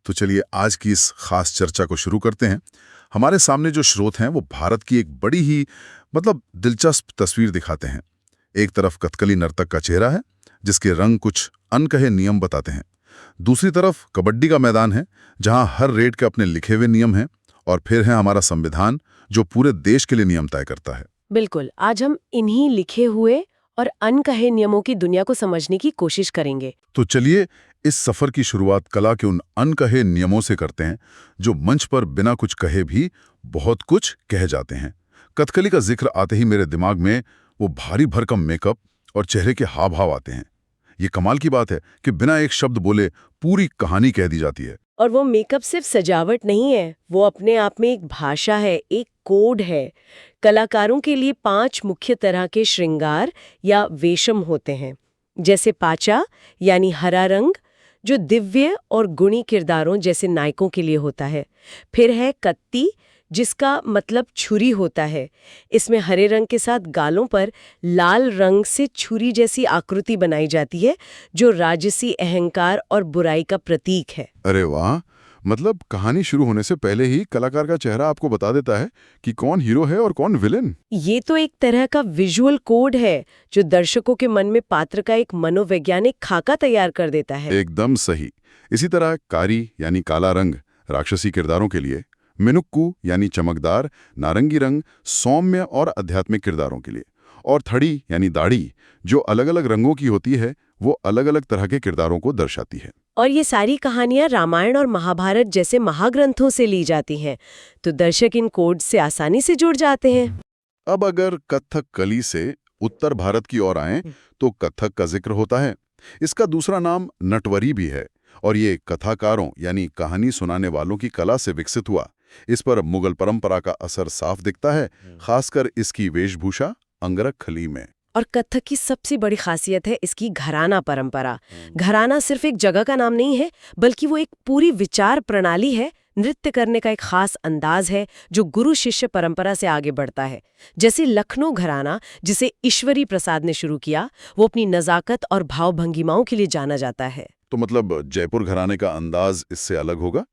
तो चलिए आज की इस खास चर्चा को शुरू करते हैं। हमारे सामने जो स्रोत हैं वो भारत की एक बड़ी ही दिलचस्प तस्वीर दिखाते हैं। एक तरफ कथकली नर्तक का चेहरा है जिसके रंग कुछ अनकहे नियम बताते हैं। दूसरी तरफ कबड्डी का मैदान है जहां हर रेड के अपने लिखे हुए नियम हैं। और फिर है हमारा संविधान जो पूरे देश के लिए नियम तय करता है। बिल्कुल, आज हम इन्हीं लिखे हुए और अनकहे नियमों की दुनिया को समझने की कोशिश करेंगे। तो चलिए इस सफर की शुरुआत कला के उन अनकहे नियमों से करते हैं जो मंच पर बिना कुछ कहे भी बहुत कुछ कह जाते हैं। कथकली का जिक्र आते ही मेरे दिमाग में वो भारी भरकम मेकअप और चेहरे के हाव भाव आते हैं। ये कमाल की बात है कि बिना एक शब्द बोले पूरी कहानी कह दी जाती है। और वो मेकअप सिर्फ सजावट नहीं है, वो अपने आप में एक भाषा है, एक कोड है। कलाकारों के लिए 5 मुख्य तरह के श्रृंगार या वेशम होते हैं। जैसे पाचा यानी हरा रंग, जो दिव्य और गुणी किरदारों जैसे नायकों के लिए होता है। फिर है कत्ती, जिसका मतलब छुरी होता है। इसमें हरे रंग के साथ गालों पर लाल रंग से छुरी जैसी आकृति बनाई जाती है, जो राजसी अहंकार और बुराई का प्रतीक है। अरे वाह! मतलब कहानी शुरू होने से पहले ही कलाकार का चेहरा आपको बता देता है कि कौन हीरो है और कौन विलेन। ये तो एक तरह का विजुअल कोड है जो दर्शकों के मन में पात्र का एक मनोवैज्ञानिक खाका तैयार कर देता है। एकदम सही। इसी तरह कारी यानी काला रंग राक्षसी किरदारों के लिए, मिनुक्कू यानी चमकदार नारंगी रंग सौम्य और आध्यात्मिक किरदारों के लिए, और थड़ी यानी दाढ़ी जो अलग अलग रंगों की होती है वो अलग अलग तरह के किरदारों को दर्शाती है। और ये सारी कहानियां रामायण और महाभारत जैसे महाग्रंथों से ली जाती हैं, तो दर्शक इन कोड से आसानी से जुड़ जाते हैं। अब अगर कथक कली से उत्तर भारत की ओर आएं तो कथक का जिक्र होता है। इसका दूसरा नाम नटवरी भी है और ये कथाकारों यानी कहानी सुनाने वालों की कला से विकसित हुआ। इस पर मुगल परंपरा का असर साफ दिखता है, खासकर इसकी वेशभूषा अंगरख खली में। और कथक की सबसे बड़ी खासियत है इसकी घराना परंपरा। घराना सिर्फ एक जगह का नाम नहीं है, बल्कि वो एक पूरी विचार प्रणाली है। नृत्य करने का एक खास अंदाज है जो गुरु शिष्य परंपरा से आगे बढ़ता है। जैसे लखनऊ घराना, जिसे ईश्वरी प्रसाद ने शुरू किया, वो अपनी नजाकत और भाव भंगिमाओं के लिए जाना जाता है। तो मतलब जयपुर घराने का अंदाज इससे अलग होगा?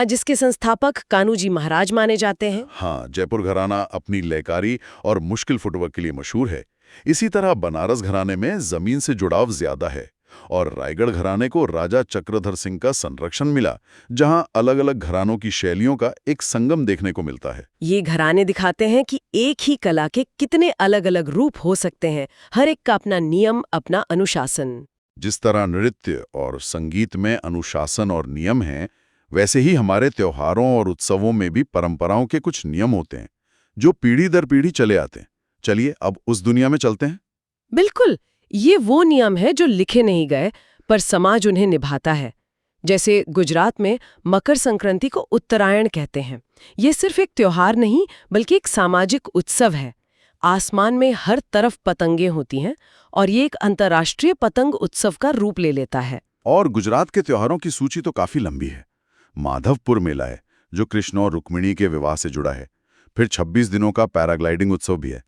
जिसके संस्थापक कान्हूजी महाराज माने जाते हैं। हाँ, जयपुर घराना अपनी लयकारी और मुश्किल फुटवर्क के लिए मशहूर है। इसी तरह बनारस घराने में जमीन से जुड़ाव ज्यादा है और रायगढ़ घराने को राजा चक्रधर सिंह का संरक्षण मिला, जहां अलग-अलग घरानों की शैलियों का एक संगम देखने को मिलता है। ये घराने दिखाते हैं कि एक ही कला के कितने अलग-अलग रूप हो सकते हैं, हर एक का अपना नियम, अपना अनुशासन। जिस तरह नृत्य और संगीत में अनुशासन और नियम हैं, वैसे ही हमारे त्योहारों और उत्सवों में भी परंपराओं के कुछ नियम होते हैं जो पीढ़ी दर पीढ़ी चले आते हैं। चलिए अब उस दुनिया में चलते हैं। बिल्कुल, ये वो नियम है जो लिखे नहीं गए पर समाज उन्हें निभाता है। जैसे गुजरात में मकर संक्रांति को उत्तरायण कहते हैं। ये सिर्फ एक त्योहार नहीं बल्कि एक सामाजिक उत्सव है। आसमान में हर तरफ पतंगें होती हैं और ये एक अंतर्राष्ट्रीय पतंग उत्सव का रूप ले लेता है। और गुजरात के त्योहारों की सूची तो काफी लंबी है। माधवपुर मेला है जो कृष्ण और रुक्मिणी के विवाह से जुड़ा है। फिर 26 दिनों का पैराग्लाइडिंग उत्सव भी है।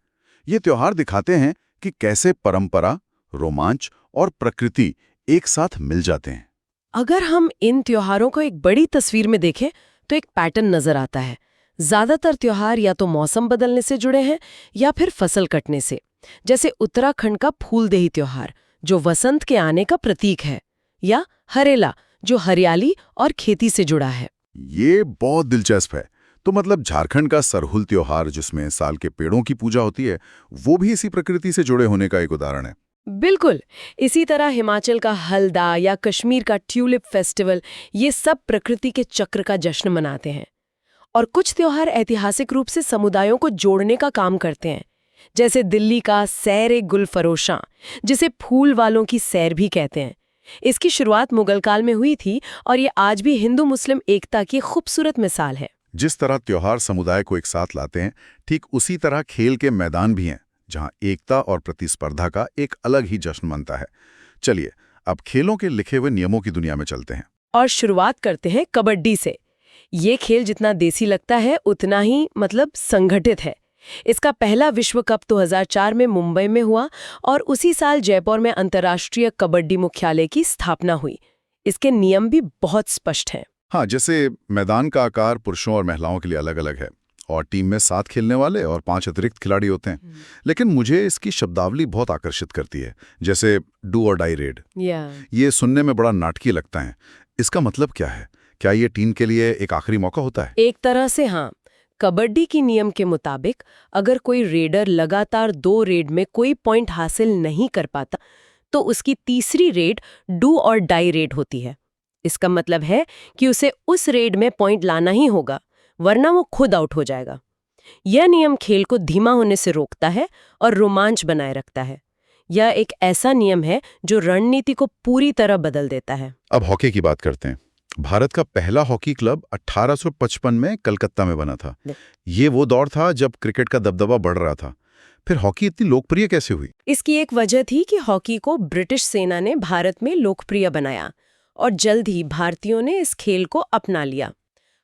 ये त्योहार दिखाते हैं कि कैसे परंपरा, रोमांच और प्रकृति एक साथ मिल जाते हैं। अगर हम इन त्योहारों को एक बड़ी तस्वीर में देखें तो एक पैटर्न नजर आता है। ज्यादातर त्योहार या तो मौसम बदलने से जुड़े हैं या फिर फसल कटने से। जैसे उत्तराखंड का फूलदेही त्योहार जो वसंत के आने का प्रतीक है, या हरेला जो हरियाली और खेती से जुड़ा है। ये बहुत दिलचस्प है। तो मतलब झारखंड का सरहुल त्योहार जिसमें साल के पेड़ों की पूजा होती है, वो भी इसी प्रकृति से जुड़े होने का एक उदाहरण है। बिल्कुल। इसी तरह हिमाचल का हल्दा या कश्मीर का ट्यूलिप फेस्टिवल, ये सब प्रकृति के चक्र का जश्न मनाते हैं। और कुछ त्योहार ऐतिहासिक रूप से समुदायों को जोड़ने का काम करते हैं। जैसे दिल्ली का सैर-ए-गुल-फरोशां, जिसे फूल वालों की सैर भी कहते हैं। इसकी शुरुआत मुगल काल में हुई थी और ये आज भी हिंदू मुस्लिम एकता की खूबसूरत मिसाल है। जिस तरह त्योहार समुदाय को एक साथ लाते हैं, ठीक उसी तरह खेल के मैदान भी हैं जहां एकता और प्रतिस्पर्धा का एक अलग ही जश्न मनता है। चलिए अब खेलों के लिखे हुए नियमों की दुनिया में चलते हैं और शुरुआत करते हैं कबड्डी से। ये खेल जितना देसी लगता है उतना ही संगठित है। इसका पहला विश्व कप 2004 में मुंबई में हुआ और उसी साल जयपुर में अंतर्राष्ट्रीय कबड्डी मुख्यालय की स्थापना हुई। इसके नियम भी बहुत स्पष्ट हैं। हाँ, जैसे मैदान का आकार पुरुषों और महिलाओं के लिए अलग अलग है और टीम में 7 खेलने वाले और 5 अतिरिक्त खिलाड़ी होते हैं। लेकिन मुझे इसकी शब्दावली बहुत आकर्षित करती है, जैसे डू और डाई रेड। या ये सुनने में बड़ा नाटकीय लगता है। इसका मतलब क्या है? क्या ये टीम के लिए एक आखिरी मौका होता है? एक तरह से हाँ। कबड्डी की नियम के मुताबिक अगर कोई रेडर लगातार 2 रेड में कोई पॉइंट हासिल नहीं कर पाता तो उसकी तीसरी रेड डू और डाई रेड होती है। इसका मतलब है कि उसे उस रेड में पॉइंट लाना ही होगा, वरना वो खुद आउट हो जाएगा। यह नियम खेल को धीमा होने से रोकता है और रोमांच बनाए रखता है। यह एक ऐसा नियम है जो रणनीति को पूरी तरह बदल देता है। अब हॉकी की बात करते हैं। भारत का पहला हॉकी क्लब 1855 में कलकत्ता में बना था। ये वो दौर था जब क्रिकेट का दबदबा बढ़ रहा था। फिर हॉकी इतनी लोकप्रिय कैसे हुई? इसकी एक वजह थी कि हॉकी को ब्रिटिश सेना ने भारत में लोकप्रिय बनाया और जल्द ही भारतीयों ने इस खेल को अपना लिया।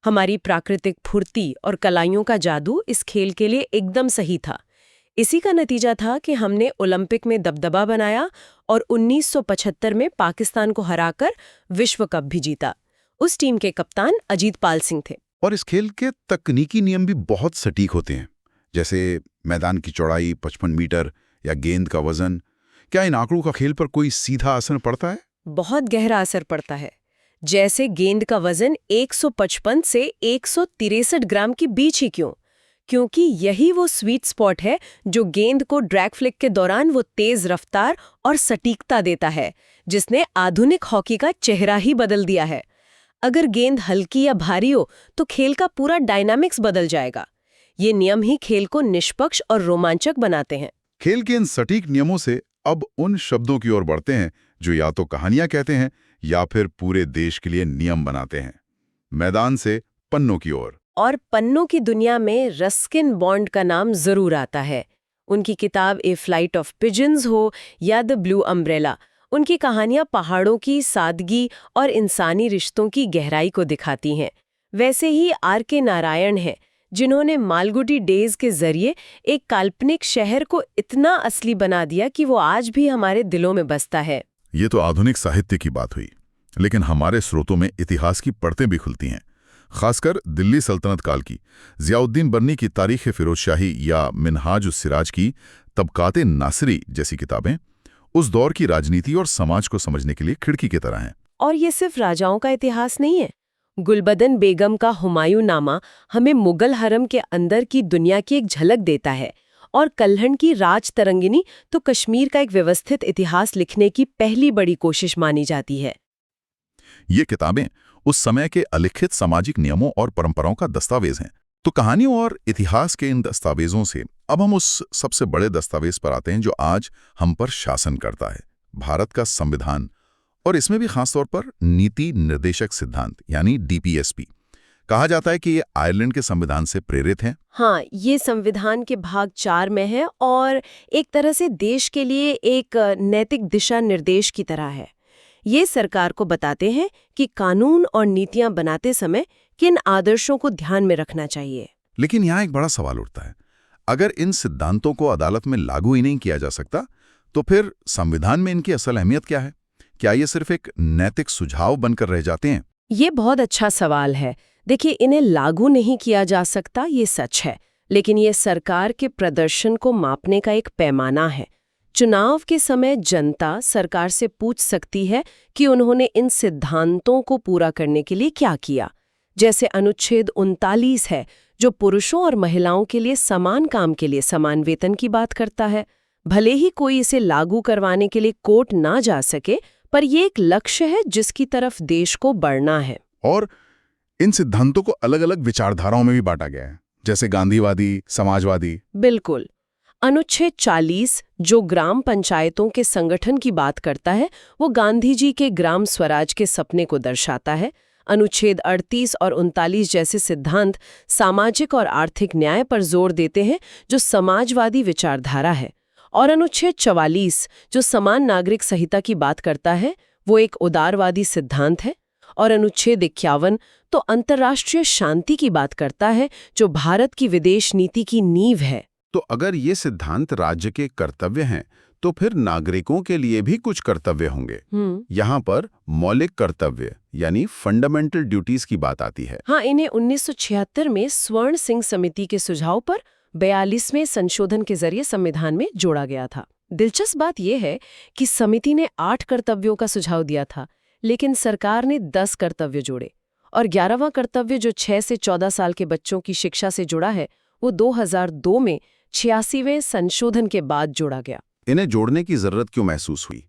हमारी प्राकृतिक फुर्ती और कलाइयों का जादू इस खेल के लिए एकदम सही था। इसी का नतीजा था कि हमने ओलंपिक में दबदबा बनाया और 1975 में पाकिस्तान को हराकर विश्व कप भी जीता। उस टीम के कप्तान अजीत पाल सिंह थे। और इस खेल के तकनीकी नियम भी बहुत सटीक होते हैं, जैसे मैदान की चौड़ाई 55 मीटर या गेंद का वजन। क्या इन आंकड़ों का खेल पर कोई सीधा असर पड़ता है? बहुत गहरा असर पड़ता है। जैसे गेंद का वजन 155 से 163 ग्राम के बीच ही क्यों? क्योंकि यही वो स्वीट स्पॉट है जो गेंद को ड्रैग फ्लिक के दौरान वो तेज रफ्तार और सटीकता देता है, जिसने आधुनिक हॉकी का चेहरा ही बदल दिया है। अगर गेंद हल्की या भारी हो तो खेल का पूरा डायनामिक्स बदल जाएगा। ये नियम ही खेल को निष्पक्ष और रोमांचक बनाते हैं। खेल के इन सटीक नियमों से अब उन शब्दों की ओर बढ़ते हैं जो या तो कहानियां कहते हैं या फिर पूरे देश के लिए नियम बनाते हैं। मैदान से पन्नों की ओर। और पन्नों की दुनिया में रस्किन बॉन्ड का नाम जरूर आता है। उनकी किताब ए फ्लाइट ऑफ पिजन्स हो या द ब्लू अम्ब्रेला, उनकी कहानियां पहाड़ों की सादगी और इंसानी रिश्तों की गहराई को दिखाती हैं। वैसे ही R.K. नारायण हैं, जिन्होंने मालगुडी डेज के जरिए एक काल्पनिक शहर को इतना असली बना दिया कि वो आज भी हमारे दिलों में बसता है। ये तो आधुनिक साहित्य की बात हुई, लेकिन हमारे स्रोतों में इतिहास की परतें भी खुलती हैं। खासकर दिल्ली सल्तनत काल की ज़ियाउद्दीन बर्नी की तारीख़ फिरोजशाही या मिनहाज उस सिराज की तबकाते नासिरी जैसी किताबें उस दौर की राजनीति और समाज को समझने के लिए खिड़की की तरह हैं। और ये सिर्फ राजाओं का इतिहास नहीं है। गुलबदन बेगम का हुमायूं नामा हमें मुगल हरम के अंदर की दुनिया की एक झलक देता है, और कल्हण की राज तरंगिनी तो कश्मीर का एक व्यवस्थित इतिहास लिखने की पहली बड़ी कोशिश मानी जाती है। ये किताबें उस समय के अलिखित सामाजिक नियमों और परंपराओं का दस्तावेज हैं। तो कहानियों और इतिहास के इन दस्तावेजों से अब हम उस सबसे बड़े दस्तावेज पर आते हैं जो आज हम पर शासन करता है, भारत का संविधान। और इसमें भी खासतौर पर नीति निर्देशक सिद्धांत यानी DPSP। कहा जाता है कि ये आयरलैंड के संविधान से प्रेरित हैं। हाँ, ये संविधान के भाग 4 में है और एक तरह से देश के लिए एक नैतिक दिशा निर्देश की तरह है। ये सरकार को बताते हैं कि कानून और नीतियां बनाते समय किन आदर्शों को ध्यान में रखना चाहिए। लेकिन यहाँ एक बड़ा सवाल उठता है, अगर इन सिद्धांतों को अदालत में लागू ही नहीं किया जा सकता तो फिर संविधान में इनकी असल अहमियत क्या है? क्या ये सिर्फ एक नैतिक सुझाव बनकर रह जाते हैं? ये बहुत अच्छा सवाल है। देखिए, इन्हें लागू नहीं किया जा सकता, ये सच है, लेकिन ये सरकार के प्रदर्शन को मापने का एक पैमाना है। चुनाव के समय जनता सरकार से पूछ सकती है कि उन्होंने इन सिद्धांतों को पूरा करने के लिए क्या किया। जैसे अनुच्छेद 39 है, जो पुरुषों और महिलाओं के लिए समान काम के लिए समान वेतन की बात करता है। भले ही कोई इसे लागू करवाने के लिए कोर्ट ना जा सके, पर यह एक लक्ष्य है जिसकी तरफ देश को बढ़ना है। और इन सिद्धांतों को अलग अलग विचारधाराओं में भी बांटा गया है, जैसे गांधीवादी, समाजवादी। बिल्कुल। अनुच्छेद 40 जो ग्राम पंचायतों के संगठन की बात करता है, वो गांधी जी के ग्राम स्वराज के सपने को दर्शाता है। अनुच्छेद 38 और 39 जैसे सिद्धांत सामाजिक और आर्थिक न्याय पर जोर देते हैं, जो समाजवादी विचारधारा है। और अनुच्छेद 44 जो समान नागरिक संहिता की बात करता है, वो एक उदारवादी सिद्धांत है। और अनुच्छेद 51 तो अंतर्राष्ट्रीय शांति की बात करता है, जो भारत की विदेश नीति की नींव है। तो अगर ये सिद्धांत राज्य के कर्तव्य हैं, तो फिर नागरिकों के लिए भी कुछ कर्तव्य होंगे। यहाँ पर मौलिक कर्तव्य यानी फंडामेंटल ड्यूटीज की बात आती है। हाँ, इन्हें 1976 में स्वर्ण सिंह समिति के सुझाव पर 42वें संशोधन के जरिए संविधान में जोड़ा गया था। दिलचस्प बात यह है कि समिति ने 8 कर्तव्यों का सुझाव दिया था, लेकिन सरकार ने 10 कर्तव्य जोड़े और 11वां कर्तव्य जो 6 से 14 साल के बच्चों की शिक्षा से जुड़ा है, वो 2002 में 86वें संशोधन के बाद जोड़ा गया। इन्हें जोड़ने की जरूरत क्यों महसूस हुई?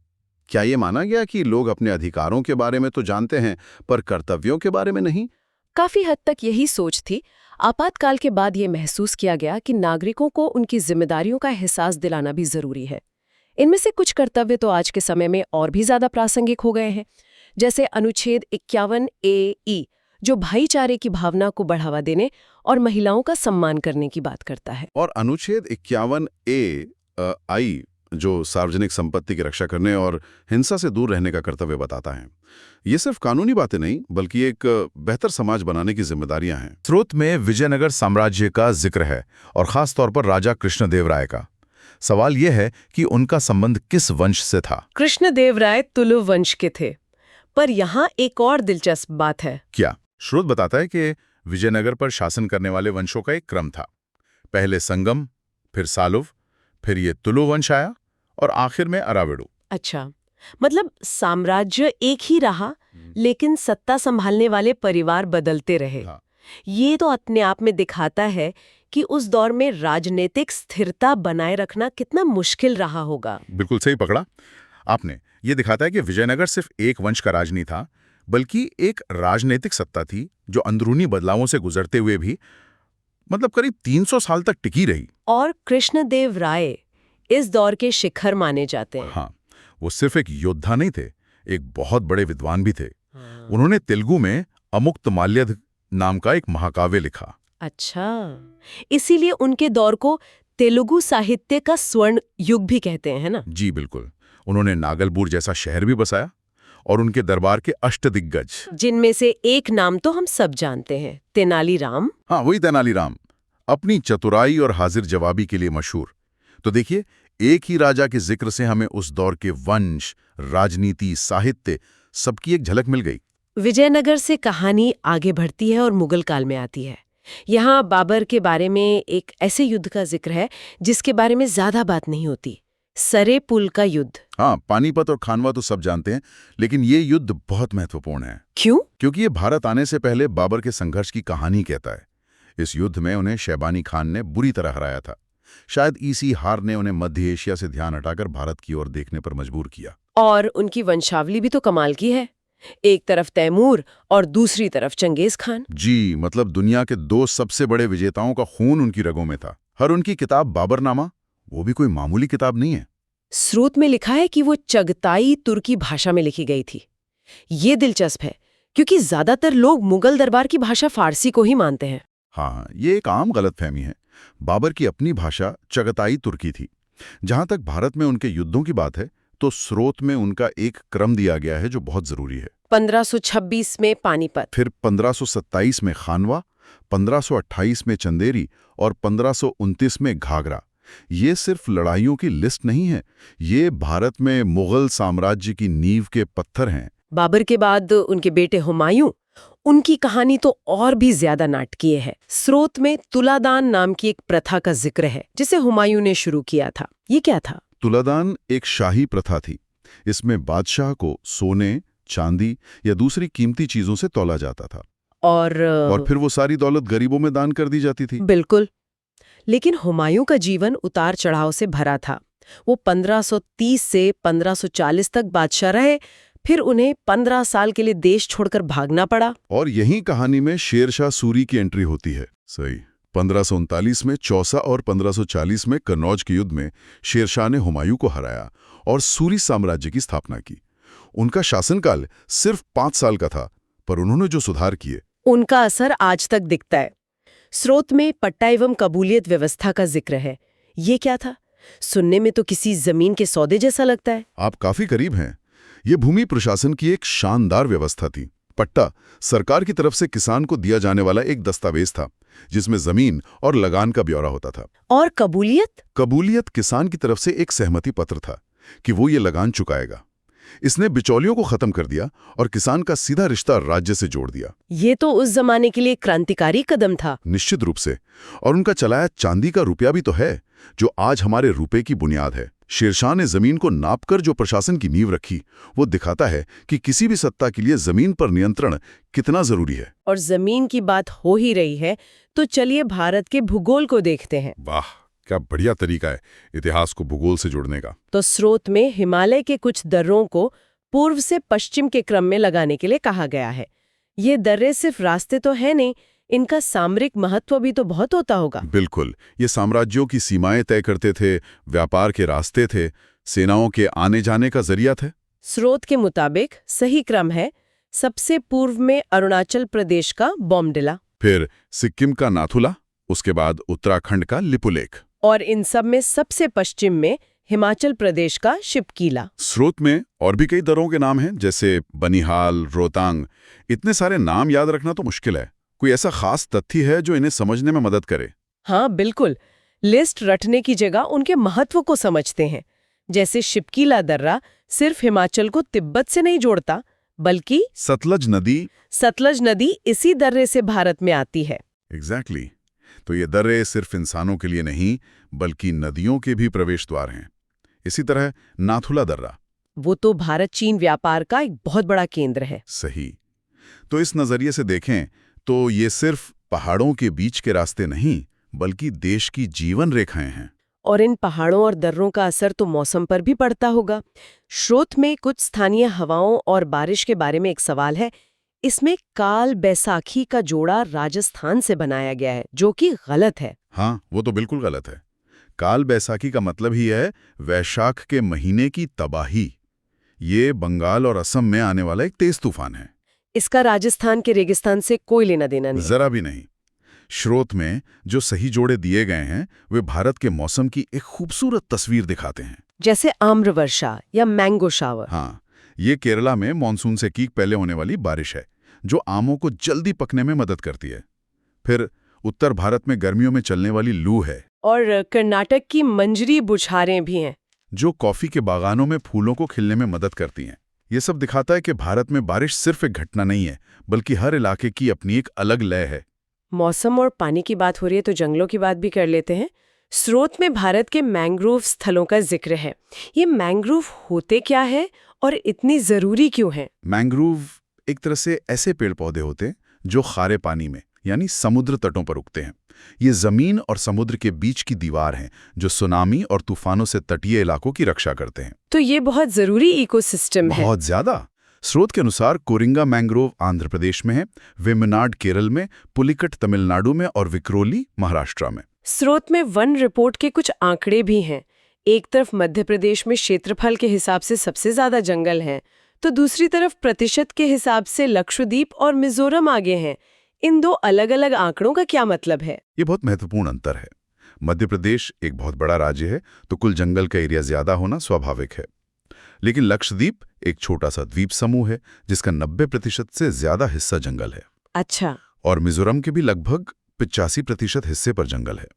क्या ये माना गया कि लोग अपने अधिकारों के बारे में तो जानते हैं पर कर्तव्यों के बारे में नहीं? काफी हद तक यही सोच थी। आपातकाल के बाद ये महसूस किया गया कि नागरिकों को उनकी जिम्मेदारियों का एहसास दिलाना भी जरूरी है। इनमें से कुछ कर्तव्य तो आज के समय में और भी ज्यादा प्रासंगिक हो गए हैं, जैसे अनुच्छेद 51A(e) जो भाईचारे की भावना को बढ़ावा देने और महिलाओं का सम्मान करने की बात करता है, और अनुच्छेद 51A(i) जो सार्वजनिक संपत्ति की रक्षा करने और हिंसा से दूर रहने का कर्तव्य बताता है। ये सिर्फ कानूनी बातें नहीं बल्कि एक बेहतर समाज बनाने की जिम्मेदारियां हैं। स्रोत में विजयनगर साम्राज्य का जिक्र है और खास तौर पर राजा कृष्णदेवराय का। सवाल यह है कि उनका संबंध किस वंश से था? कृष्णदेवराय तुलु वंश के थे। पर यहाँ एक और दिलचस्प बात है। क्या? स्रोत बताता है कि विजयनगर पर शासन करने वाले वंशों का एक क्रम था। पहले संगम, फिर सालुव, फिर ये तुलु वंश आया और आखिर में अराविडु। अच्छा, मतलब साम्राज्य एक ही रहा, लेकिन सत्ता संभालने वाले परिवार बदलते रहे। हाँ। ये तो अपने आप में दिखाता है कि उस दौर में राजनीतिक स्थिरता बनाए रखना कितना मुश्किल रहा होगा। बिल्कुल सही पकड़ा आपने। ये दिखाता है कि विजयनगर सिर्फ एक वंश का राज नहीं था, बल्कि एक राजनीतिक सत्ता थी जो अंदरूनी बदलावों से गुजरते हुए भी मतलब करीब 300 साल तक टिकी रही। और कृष्णदेव राय इस दौर के शिखर माने जाते हैं। हाँ, वो सिर्फ एक योद्धा नहीं थे, एक बहुत बड़े विद्वान भी थे। उन्होंने तेलुगु में अमुक्तमाल्यद नाम का एक महाकाव्य लिखा। अच्छा, इसीलिए उनके दौर को तेलुगु साहित्य का स्वर्ण युग भी कहते हैं ना? जी बिल्कुल। उन्होंने नागलबूर जैसा शहर भी बसाया और उनके दरबार के अष्टदिग्गज, जिनमें से एक नाम तो हम सब जानते हैं, तेनालीराम। हाँ वही तेनालीराम, अपनी चतुराई और हाजिर जवाबी के लिए मशहूर। तो देखिए, एक ही राजा के जिक्र से हमें उस दौर के वंश, राजनीति, साहित्य सबकी एक झलक मिल गई। विजयनगर से कहानी आगे बढ़ती है और मुगल काल में आती है। यहाँ बाबर के बारे में एक ऐसे युद्ध का जिक्र है जिसके बारे में ज्यादा बात नहीं होती, सरे पुल का युद्ध। हाँ, पानीपत और खानवा तो सब जानते हैं, लेकिन ये युद्ध बहुत महत्वपूर्ण है। क्यों? क्योंकि ये भारत आने से पहले बाबर के संघर्ष की कहानी कहता है। इस युद्ध में उन्हें शैबानी खान ने बुरी तरह हराया था। शायद इसी हार ने उन्हें मध्य एशिया से ध्यान हटाकर भारत की ओर देखने पर मजबूर किया। और उनकी वंशावली भी तो कमाल की है, एक तरफ तैमूर और दूसरी तरफ चंगेज खान। जी, मतलब दुनिया के 2 सबसे बड़े विजेताओं का खून उनकी रगों में था। हर उनकी किताब बाबरनामा, वो भी कोई मामूली किताब नहीं है। स्रोत में लिखा है कि वो चगताई तुर्की भाषा में लिखी गई थी। ये दिलचस्प है क्योंकि ज्यादातर लोग मुगल दरबार की भाषा फारसी को ही मानते हैं। हाँ, ये एक आम गलतफहमी है। बाबर की अपनी भाषा चगताई तुर्की थी। जहां तक भारत में उनके युद्धों की बात है, तो स्रोत में उनका एक क्रम दिया गया है जो बहुत जरूरी है। 1526 में पानीपत, फिर 1527 में खानवा, 1528 में चंदेरी और 1529 में घाघरा। ये सिर्फ लड़ाइयों की लिस्ट नहीं है, ये भारत में मुगल साम्राज्य की नींव के पत्थर हैं। बाबर के बाद उनके बेटे हुमायूं, उनकी कहानी तो और भी ज्यादा नाटकीय है। स्रोत में तुलादान नाम की एक प्रथा का जिक्र है जिसे हुमायूं ने शुरू किया था। ये क्या था? तुलादान एक शाही प्रथा थी। इसमें बादशाह को सोने, चांदी या दूसरी कीमती चीजों से तौला जाता था और फिर वो सारी दौलत गरीबों में दान कर दी जाती थी। बिल्कुल। लेकिन हुमायूं का जीवन उतार चढ़ाव से भरा था। वो 1530 से 1540 तक बादशाह रहे, फिर उन्हें 15 साल के लिए देश छोड़कर भागना पड़ा। और यही कहानी में शेरशाह सूरी की एंट्री होती है। सही। 1539 में चौसा और 1540 में कन्नौज के युद्ध में शेरशाह ने हुमायूं को हराया और सूरी साम्राज्य की स्थापना की। उनका शासनकाल सिर्फ 5 साल का था, पर उन्होंने जो सुधार किए, उनका असर आज तक दिखता है। स्रोत में पट्टा एवं कबूलियत व्यवस्था का जिक्र है। ये क्या था? सुनने में तो किसी जमीन के सौदे जैसा लगता है। आप काफी करीब हैं। ये भूमि प्रशासन की एक शानदार व्यवस्था थी। पट्टा सरकार की तरफ से किसान को दिया जाने वाला एक दस्तावेज था, जिसमें जमीन और लगान का ब्यौरा होता था। और कबूलियत? कबूलियत किसान की तरफ से एक सहमति पत्र था कि वो ये लगान चुकाएगा। इसने बिचौलियों को खत्म कर दिया और किसान का सीधा रिश्ता राज्य से जोड़ दिया। ये तो उस जमाने के लिए क्रांतिकारी कदम था। निश्चित रूप से। और उनका चलाया चांदी का रुपया भी तो है, जो आज हमारे रुपए की बुनियाद है। शेरशाह ने जमीन को नापकर जो प्रशासन की नींव रखी, वो दिखाता है कि किसी भी सत्ता के लिए जमीन पर नियंत्रण कितना जरूरी है। और जमीन की बात हो ही रही है तो चलिए भारत के भूगोल को देखते हैं। वाह, क्या बढ़िया तरीका है इतिहास को भूगोल से जोड़ने का। तो स्रोत में हिमालय के कुछ दर्रों को पूर्व से पश्चिम के क्रम में लगाने के लिए कहा गया है। ये दर्रे सिर्फ रास्ते तो है नहीं, इनका सामरिक महत्व भी तो बहुत होता होगा। बिल्कुल, ये साम्राज्यों की सीमाएं तय करते थे, व्यापार के रास्ते थे, सेनाओं के आने जाने का जरिया थे। स्रोत के मुताबिक सही क्रम है, सबसे पूर्व में अरुणाचल प्रदेश का बॉमडिला, फिर सिक्किम का नाथुला, उसके बाद उत्तराखंड का लिपुलेख, और इन सब में सबसे पश्चिम में हिमाचल प्रदेश का शिवकीला। स्रोत में और भी कई दर्रों के नाम हैं, जैसे बनिहाल, रोहतांग। इतने सारे नाम याद रखना तो मुश्किल है। कोई ऐसा खास तथ्य है जो इन्हें समझने में मदद करे? हाँ बिल्कुल, लिस्ट रटने की जगह उनके महत्व को समझते हैं। जैसे शिवकीला दर्रा सिर्फ हिमाचल को तिब्बत से नहीं जोड़ता, बल्कि सतलज नदी इसी दर्रे से भारत में आती है। एग्जैक्टली। तो ये दर्रे सिर्फ इंसानों के लिए नहीं, बल्कि नदियों के भी प्रवेश द्वार हैं। इसी तरह नाथुला दर्रा, वो तो भारत चीन व्यापार का एक बहुत बड़ा केंद्र है। सही। तो इस नजरिए से देखें तो ये सिर्फ पहाड़ों के बीच के रास्ते नहीं, बल्कि देश की जीवन रेखाएं हैं। और इन पहाड़ों और दर्रों का असर तो मौसम पर भी पड़ता होगा। स्रोत में कुछ स्थानीय हवाओं और बारिश के बारे में एक सवाल है। इसमें काल बैसाखी का जोड़ा राजस्थान से बनाया गया है, जो कि गलत है। हाँ, वो तो बिल्कुल गलत है। काल बैसाखी का मतलब ही है वैशाख के महीने की तबाही। ये बंगाल और असम में आने वाला एक तेज तूफान है। इसका राजस्थान के रेगिस्तान से कोई लेना देना नहीं। जरा भी नहीं। स्रोत में जो सही जोड़े दिए गए हैं, वे भारत के मौसम की एक खूबसूरत तस्वीर दिखाते हैं। जैसे आम्र वर्षा या मैंगो शावर। हाँ, ये केरला में मानसून से ठीक पहले होने वाली बारिश है, जो आमों को जल्दी पकने में मदद करती है। फिर उत्तर भारत में गर्मियों में चलने वाली लू है। और कर्नाटक की मंजरी बुछारें भी हैं, जो कॉफी के बागानों में फूलों को खिलने में मदद करती हैं। ये सब दिखाता है कि भारत में बारिश सिर्फ एक घटना नहीं है, बल्कि हर इलाके की अपनी एक अलग लय है। मौसम और पानी की बात हो रही है तो जंगलों की बात भी कर लेते हैं। स्रोत में भारत के मैंग्रोव स्थलों का जिक्र है। ये मैंग्रोव होते क्या है और इतनी जरूरी क्यों है? मैंग्रोव एक तरह से ऐसे पेड़ पौधे होते हैं जो खारे पानी में, यानी समुद्र तटों पर उगते हैं। ये जमीन और समुद्र के बीच की दीवार हैं, जो सुनामी और तूफानों से तटीय इलाकों की रक्षा करते हैं। तो ये बहुत जरूरी इकोसिस्टम है। बहुत ज्यादा। स्रोत के अनुसार कोरिंगा मैंग्रोव आंध्र प्रदेश में है, वेम्बनाड केरल में, पुलिकट तमिलनाडु में और विक्रोली महाराष्ट्र में। स्रोत में वन रिपोर्ट के कुछ आंकड़े भी हैं। एक तरफ मध्य प्रदेश में क्षेत्रफल के हिसाब से सबसे ज्यादा जंगल हैं, तो दूसरी तरफ प्रतिशत के हिसाब से लक्षद्वीप और मिजोरम आगे हैं। इन दो अलग अलग आंकड़ों का क्या मतलब है? ये बहुत महत्वपूर्ण अंतर है। मध्य प्रदेश एक बहुत बड़ा राज्य है, तो कुल जंगल का एरिया ज्यादा होना स्वाभाविक है। लेकिन लक्षद्वीप एक छोटा सा द्वीप समूह है, जिसका 90% से ज्यादा हिस्सा जंगल है। अच्छा। और मिजोरम के भी लगभग 85% हिस्से पर जंगल है।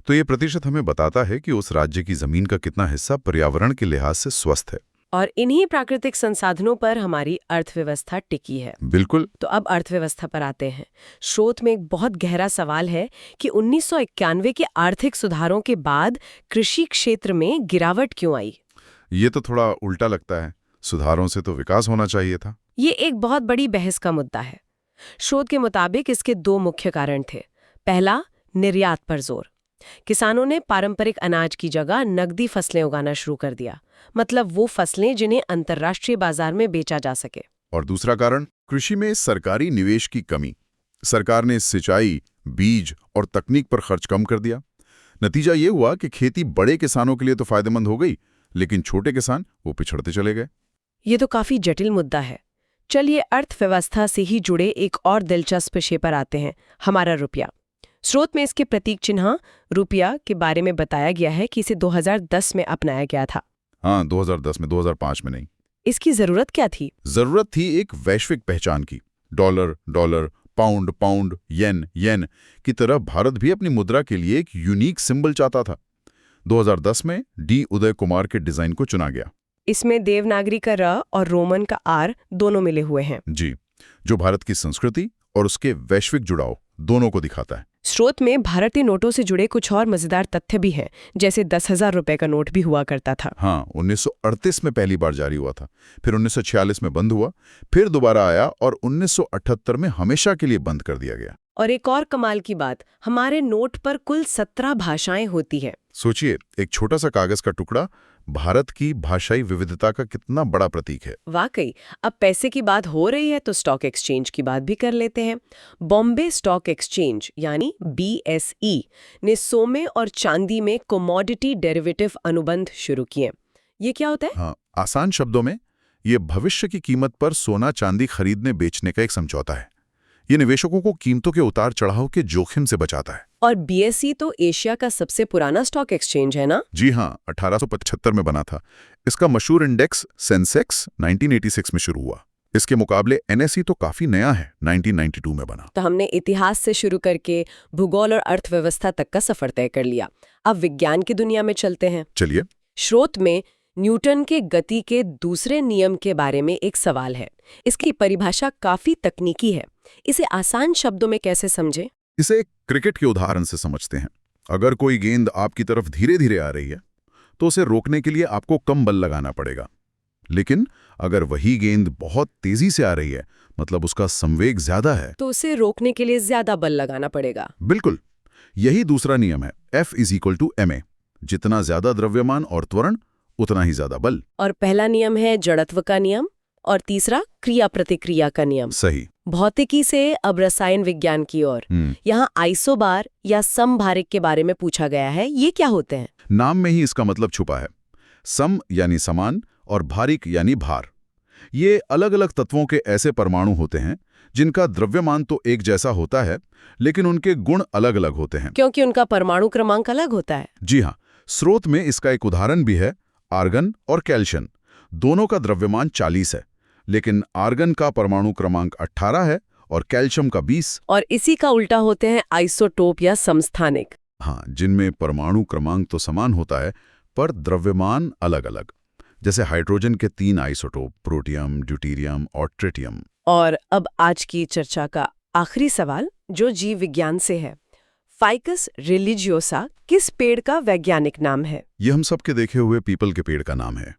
तो ये प्रतिशत हमें बताता है कि उस राज्य की जमीन का कितना हिस्सा पर्यावरण के लिहाज से स्वस्थ है। और इन्हीं प्राकृतिक संसाधनों पर हमारी अर्थव्यवस्था टिकी है। बिल्कुल। तो अब अर्थव्यवस्था पर आते हैं। स्रोत में एक बहुत गहरा सवाल है कि 1991 के आर्थिक सुधारों के बाद कृषि क्षेत्र में गिरावट क्यों आई? ये तो थोड़ा उल्टा लगता है। सुधारों से तो विकास होना चाहिए था। ये एक बहुत बड़ी बहस का मुद्दा है। स्रोत के मुताबिक इसके दो मुख्य कारण थे। पहला, निर्यात पर जोर। किसानों ने पारंपरिक अनाज की जगह नकदी फसलें उगाना शुरू कर दिया, मतलब वो फसलें जिन्हें अंतर्राष्ट्रीय बाजार में बेचा जा सके। और दूसरा कारण, कृषि में सरकारी निवेश की कमी। सरकार ने सिंचाई, बीज और तकनीक पर खर्च कम कर दिया। नतीजा ये हुआ कि खेती बड़े किसानों के लिए तो फायदेमंद हो गई, लेकिन छोटे किसान वो पिछड़ते चले गए। ये तो काफी जटिल मुद्दा है। चलिए अर्थव्यवस्था से ही जुड़े एक और दिलचस्प विषय पर आते हैं, हमारा रुपया। स्रोत में इसके प्रतीक चिन्ह रुपया के बारे में बताया गया है कि इसे 2010 में अपनाया गया था। हाँ, 2010 में, 2005 में नहीं। इसकी जरूरत क्या थी? जरूरत थी एक वैश्विक पहचान की। डॉलर डॉलर, पाउंड पाउंड, येन येन की तरह भारत भी अपनी मुद्रा के लिए एक यूनिक सिंबल चाहता था। 2010 में डी उदय कुमार के डिजाइन को चुना गया। इसमें देवनागरी का र और रोमन का आर दोनों मिले हुए हैं जी, जो भारत की संस्कृति और उसके वैश्विक जुड़ाव दोनों को दिखाता है। स्रोत में भारतीय नोटों से जुड़े कुछ और मजेदार तथ्य भी हैं, जैसे 10,000 रुपए का नोट भी हुआ करता था। हाँ, 1938 में पहली बार जारी हुआ था, फिर 1946 में बंद हुआ, फिर दोबारा आया और 1978 में हमेशा के लिए बंद कर दिया गया। और एक और कमाल की बात, हमारे नोट पर कुल 17 भाषाएं होती हैं। सोचिए, एक छोटा सा कागज का टुकड़ा भारत की भाषाई विविधता का कितना बड़ा प्रतीक है। वाकई। अब पैसे की बात हो रही है तो स्टॉक एक्सचेंज की बात भी कर लेते हैं। बॉम्बे स्टॉक एक्सचेंज यानी BSE ने सोने और चांदी में कमोडिटी डेरिवेटिव अनुबंध शुरू किए। ये क्या होता है? हाँ, आसान शब्दों में ये भविष्य की कीमत पर सोना चांदी खरीदने बेचने का एक समझौता है। ये निवेशकों को कीमतों के उतार चढ़ाव के जोखिम से बचाता है। और BSE तो एशिया का सबसे पुराना स्टॉक एक्सचेंज है ना? जी हाँ, 1875 में बना था। इसका मशहूर इंडेक्स सेंसेक्स 1986 में शुरू हुआ। इसके मुकाबले NSE तो काफी नया है, 1992 में बना। तो हमने इतिहास से शुरू करके भूगोल और अर्थव्यवस्था तक का सफर तय कर लिया। अब विज्ञान की दुनिया में चलते हैं। चलिए। स्रोत में न्यूटन के गति के दूसरे नियम के बारे में एक सवाल है। इसकी परिभाषा काफी तकनीकी है। इसे आसान शब्दों में कैसे समझें? इसे एक क्रिकेट के उदाहरण से समझते हैं। अगर कोई गेंद आपकी तरफ धीरे धीरे आ रही है तो उसे रोकने के लिए आपको कम बल लगाना पड़ेगा। लेकिन अगर वही गेंद बहुत तेजी से आ रही है, मतलब उसका संवेग ज्यादा है, तो उसे रोकने के लिए ज्यादा बल लगाना पड़ेगा। बिल्कुल। यही दूसरा नियम है, F = ma। जितना ज्यादा द्रव्यमान और त्वरण, उतना ही ज्यादा बल। और पहला नियम है जड़त्व का नियम और तीसरा क्रिया प्रतिक्रिया का नियम। सही। भौतिकी से अब रसायन विज्ञान की ओर। यहाँ आइसोबार या समभारिक के बारे में पूछा गया है। ये क्या होते हैं? नाम में ही इसका मतलब छुपा है। सम यानी समान और भारिक यानी भार। ये अलग अलग तत्वों के ऐसे परमाणु होते हैं जिनका द्रव्यमान तो एक जैसा होता है, लेकिन उनके गुण अलग अलग होते हैं, क्योंकि उनका परमाणु क्रमांक अलग होता है। जी हाँ। स्रोत में इसका एक उदाहरण भी है, आर्गन और कैल्शियम। दोनों का द्रव्यमान 40 है, लेकिन आर्गन का परमाणु क्रमांक 18 है और कैल्शियम का 20। और इसी का उल्टा होते हैं आइसोटोप या समस्थानिक। हाँ, जिनमें परमाणु क्रमांक तो समान होता है पर द्रव्यमान अलग अलग। जैसे हाइड्रोजन के 3 आइसोटोप, प्रोटियम, ड्यूटेरियम और ट्रिटियम। और अब आज की चर्चा का आखिरी सवाल, जो जीव विज्ञान से है। फाइकस रिलिजियोसा किस पेड़ का वैज्ञानिक नाम है? यह हम सबके देखे हुए पीपल के पेड़ का नाम है।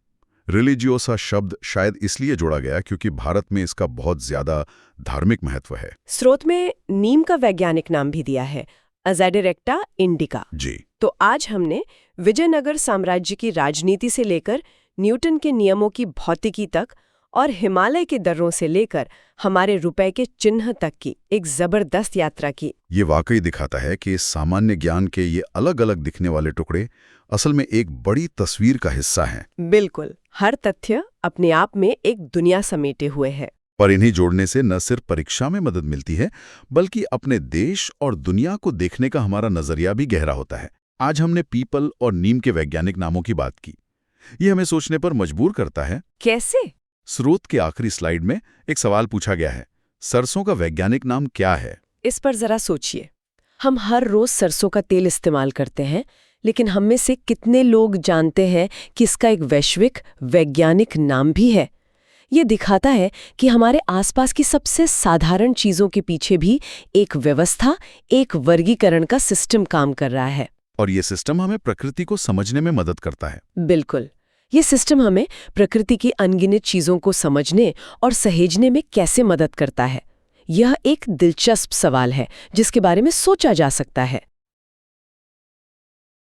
रिलिजियोसा शब्द शायद इसलिए जोड़ा गया क्योंकि भारत में इसका बहुत ज्यादा धार्मिक महत्व है। स्रोत में नीम का वैज्ञानिक नाम भी दिया है, अज़ाडिरेक्टा इंडिका। जी। तो आज हमने विजयनगर साम्राज्य की राजनीति से लेकर न्यूटन के नियमों की भौतिकी तक और हिमालय के दर्रों से लेकर हमारे रुपए के चिन्ह तक की एक जबरदस्त यात्रा की। ये वाकई दिखाता है कि सामान्य ज्ञान के ये अलग अलग दिखने वाले टुकड़े असल में एक बड़ी तस्वीर का हिस्सा हैं। बिल्कुल, हर तथ्य अपने आप में एक दुनिया समेटे हुए है। पर इन्हीं जोड़ने से न सिर्फ परीक्षा में मदद मिलती है, बल्कि अपने देश और दुनिया को देखने का हमारा नजरिया भी गहरा होता है। आज हमने पीपल और नीम के वैज्ञानिक नामों की बात की। ये हमें सोचने पर मजबूर करता है। कैसे? स्रोत के आखिरी स्लाइड में एक सवाल पूछा गया है, सरसों का वैज्ञानिक नाम क्या है? इस पर जरा सोचिए। हम हर रोज सरसों का तेल इस्तेमाल करते हैं, लेकिन हम में से कितने लोग जानते हैं कि इसका एक वैश्विक वैज्ञानिक नाम भी है? ये दिखाता है कि हमारे आसपास की सबसे साधारण चीजों के पीछे भी एक व्यवस्था, एक वर्गीकरण का सिस्टम काम कर रहा है। और ये सिस्टम हमें प्रकृति को समझने में मदद करता है। बिल्कुल, ये सिस्टम हमें प्रकृति की अनगिनत चीजों को समझने और सहेजने में कैसे मदद करता है। यह एक दिलचस्प सवाल है जिसके बारे में सोचा जा सकता है।